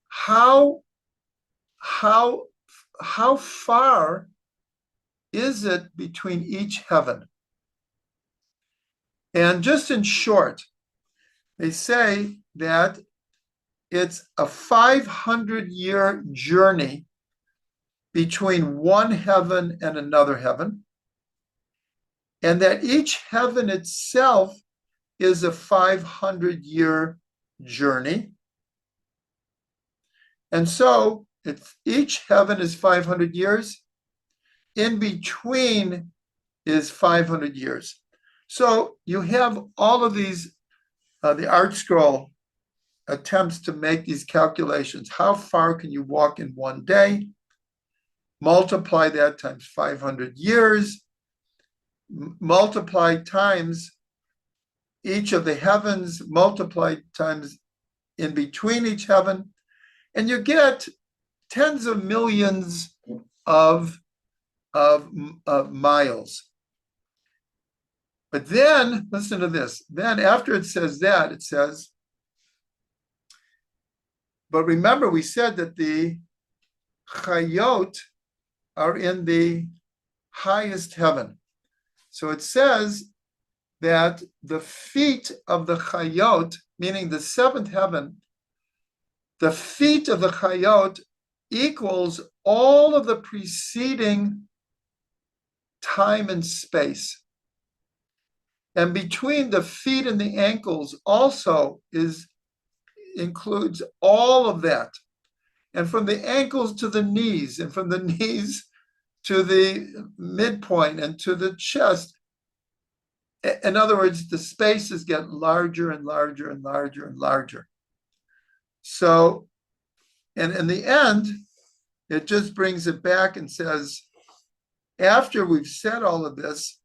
S1: how far is it between each heaven? And just in short, they say that it's a 500-year journey between one heaven and another heaven, and that each heaven itself is a 500-year journey. And so each heaven is 500 years. In between is 500 years. So you have all of these, the Art Scroll attempts to make these calculations. How far can you walk in one day? Multiply that times 500 years. Multiply times each of the heavens, multiply times in between each heaven, and you get tens of millions of miles. But then, listen to this. Then after it says that, it says, but remember we said that the Chayot are in the highest heaven. So it says that the feet of the Chayot, meaning the seventh heaven, the feet of the Chayot equals all of the preceding time and space. And between the feet and the ankles also includes all of that. And from the ankles to the knees, and from the knees to the midpoint and to the chest. In other words, the spaces get larger and larger and larger and larger. So, and in the end, it just brings it back and says, after we've said all of this,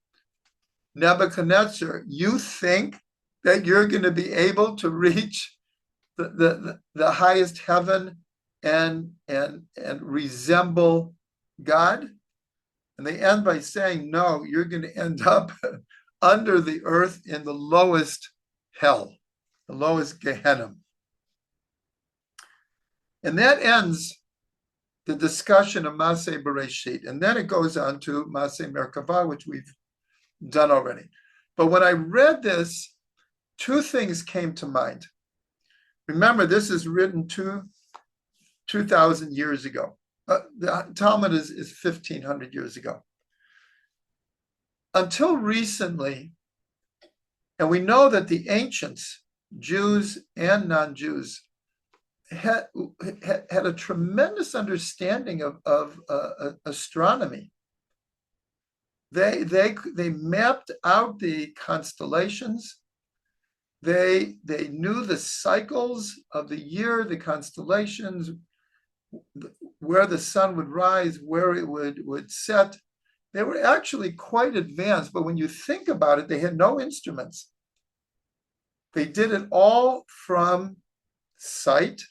S1: Nebuchadnezzar, you think that you're going to be able to reach the highest heaven and resemble God? And they end by saying, no, you're going to end up under the earth in the lowest hell, the lowest Gehenna. And that ends the discussion of Ma'aseh Bereishit. And then it goes on to Ma'aseh Merkavah, which we've done already. But when I read this, two things came to mind. Remember, this is written 2,000 years ago. The Talmud is 1,500 years ago. Until recently, and we know that the ancients, Jews and non-Jews, had a tremendous understanding of astronomy. They mapped out the constellations. They knew the cycles of the year, the constellations, where the sun would rise, where it would set. They were actually quite advanced, but when you think about it, they had no instruments. They did it all from sight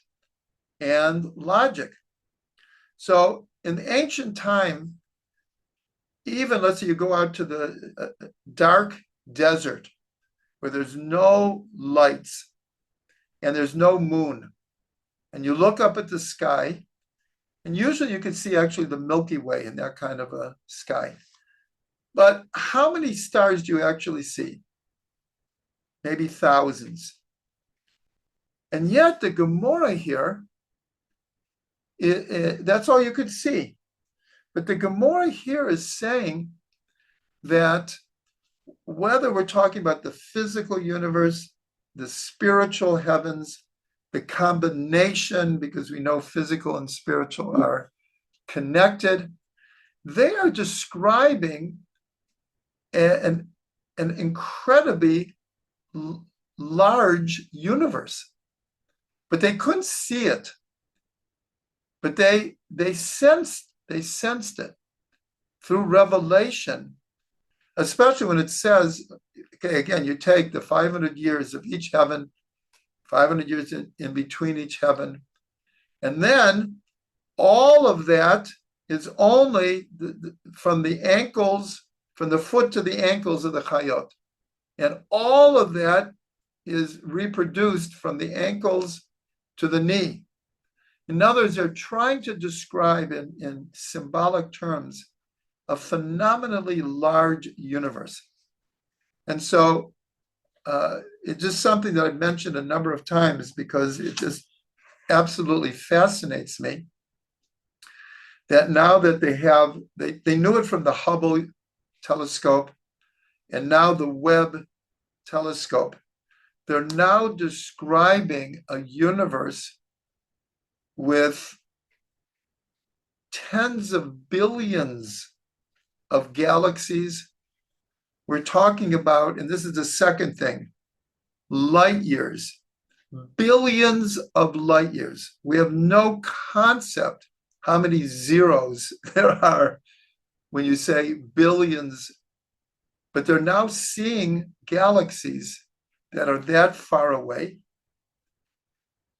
S1: and logic. So in the ancient time, even let's say you go out to the dark desert where there's no lights and there's no moon, and you look up at the sky, and usually you can see actually the Milky Way in that kind of a sky. But how many stars do you actually see? Maybe thousands. And yet the Gemara here, that's all you could see. But the Gemara here is saying that whether we're talking about the physical universe, the spiritual heavens, the combination, because we know physical and spiritual are connected. They are describing an incredibly large universe, but they couldn't see it. But they sensed it through revelation, especially when it says, okay, again, you take the 500 years of each heaven, 500 years in between each heaven, and then all of that is only from the ankles, from the foot to the ankles of the chayot. And all of that is reproduced from the ankles to the knee. In other words, they're trying to describe in symbolic terms a phenomenally large universe. And so it's just something that I've mentioned a number of times because it just absolutely fascinates me that now that they knew it from the Hubble telescope and now the Webb telescope, they're now describing a universe with tens of billions of galaxies. We're talking about, and this is the second thing, light years, billions of light years. We have no concept how many zeros there are when you say billions, but they're now seeing galaxies that are that far away.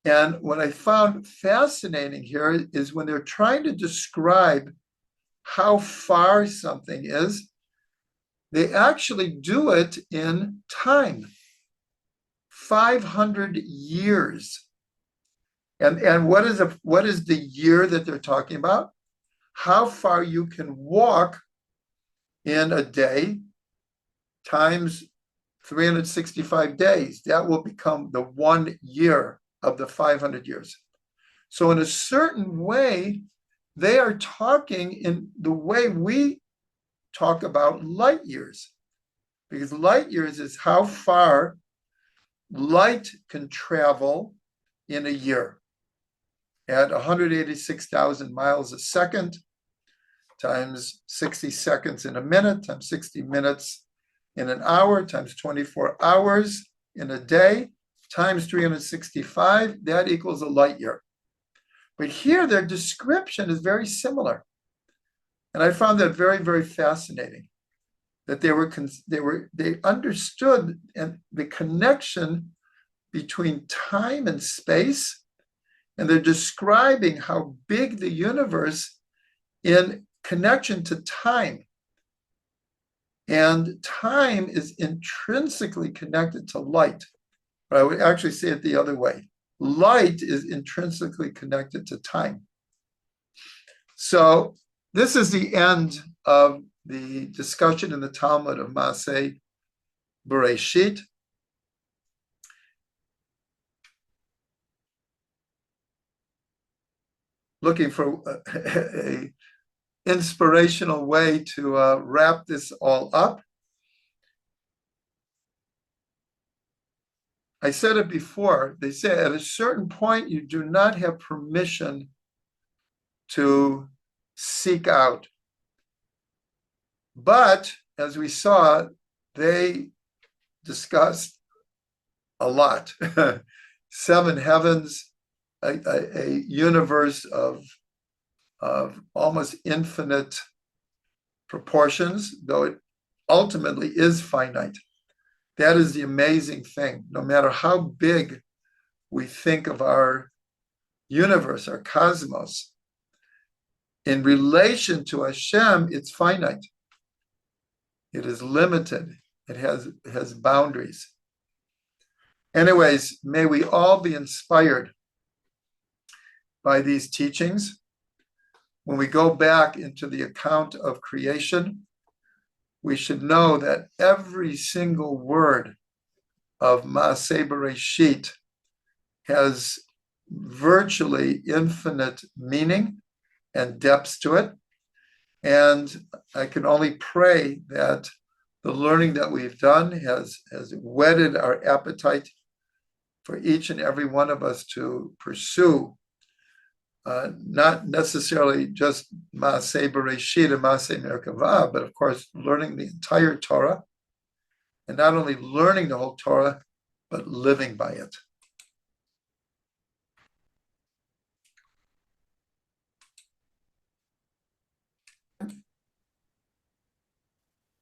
S1: And what I found fascinating here is when they're trying to describe how far something is, they actually do it in time, 500 years. And what is the year that they're talking about? How far you can walk in a day times 365 days. That will become the 1 year of the 500 years. So in a certain way, they are talking in the way we talk about light years, because light years is how far light can travel in a year at 186,000 miles a second times 60 seconds in a minute times 60 minutes in an hour times 24 hours in a day times 365, that equals a light year. But here their description is very similar. And I found that very, very fascinating, that they understood and the connection between time and space, and they're describing how big the universe in connection to time. And time is intrinsically connected to light. But I would actually say it the other way. Light is intrinsically connected to time. So this is the end of the discussion in the Talmud of Ma'aseh Bereishit. Looking for a inspirational way to wrap this all up. I said it before, they say at a certain point you do not have permission to seek out. But as we saw, they discussed a lot. 7 heavens, a universe of almost infinite proportions, though it ultimately is finite. That is the amazing thing. No matter how big we think of our universe, our cosmos, in relation to HaShem, it's finite. It is limited. It has boundaries. Anyways, may we all be inspired by these teachings. When we go back into the account of creation, we should know that every single word of Ma'aseh Bereishit has virtually infinite meaning and depths to it. And I can only pray that the learning that we've done has whetted our appetite for each and every one of us to pursue, not necessarily just Ma'aseh Bereishit and Ma'aseh Merkavah, but of course, learning the entire Torah, and not only learning the whole Torah, but living by it.